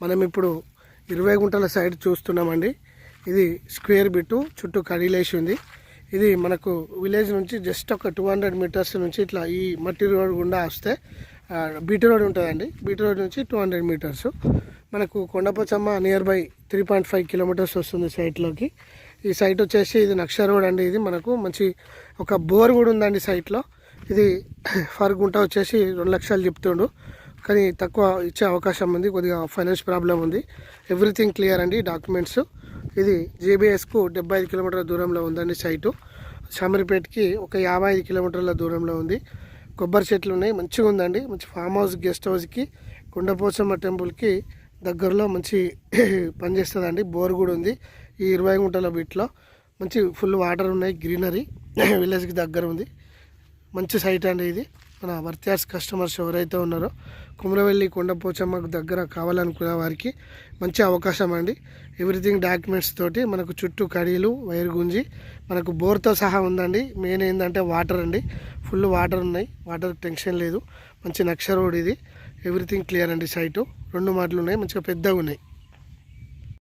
మనం ఇప్పుడు 20 గుంటల సైడ్ చూస్తున్నామండి. ఇది స్క్వేర్ బిట్టు చుట్టూ కడిలేసి ఉంది. ఇది మనకు విలేజ్ నుంచి జస్ట్ ఒక 200 మీటర్స్ నుంచి ఇట్లా ఈ మట్టి రోడ్ గుండా వస్తే బీటీ రోడ్ ఉంటుందండి. బీటీ రోడ్ నుంచి 200 మీటర్స్ మనకు కొండపోచమ్మ నియర్ బై 3.5 కిలోమీటర్స్ వస్తుంది సైట్లోకి. ఈ సైట్ వచ్చేసి ఇది నక్ష రోడ్ అండి. ఇది మనకు మంచి ఒక బోర్ కూడా ఉందండి సైట్లో. ఇది ఫర్ గుంట వచ్చేసి 2 లక్షలు చెప్తుండు, కానీ తక్కువ ఇచ్చే అవకాశం ఉంది. కొద్దిగా ఫైనాన్స్ ప్రాబ్లం ఉంది. ఎవ్రీథింగ్ క్లియర్ అండి, డాక్యుమెంట్స్. ఇది జేబీఎస్కు 75 కిలోమీటర్ల దూరంలో ఉందండి సైటు. షామీర్పేట్కి ఒక 55 కిలోమీటర్ల దూరంలో ఉంది. కొబ్బరి చెట్లు ఉన్నాయి, మంచిగా ఉందండి. మంచి ఫామ్ హౌస్, గెస్ట్ హౌస్కి, కొండపోచమ్మ టెంపుల్కి దగ్గరలో మంచి పనిచేస్తుందండి. బోర్ కూడా ఉంది. ఈ 20 గుంటల బిట్లో మంచి ఫుల్ వాటర్ ఉన్నాయి, గ్రీనరీ, విలేజ్కి దగ్గర ఉంది. మంచి సైట్ అండి ఇది. మన వర్త్యాస్ కస్టమర్స్ ఎవరైతే ఉన్నారో కుమ్రవెల్లి కొండపోచమ్మకు దగ్గర కావాలనుకునే వారికి మంచి అవకాశం అండి. ఎవ్రీథింగ్ డాక్యుమెంట్స్ తోటి మనకు చుట్టూ కడీలు, వైర్ గుంజి మనకు బోర్తో సహా ఉందండి. మెయిన్ ఏంటంటే వాటర్ అండి, ఫుల్ వాటర్ ఉన్నాయి, వాటర్ టెన్షన్ లేదు. మంచి నక్ష రోడ్ ఇది. ఎవ్రీథింగ్ క్లియర్ అండి. సైటు 2 మాటలు ఉన్నాయి, మంచిగా పెద్దగా ఉన్నాయి.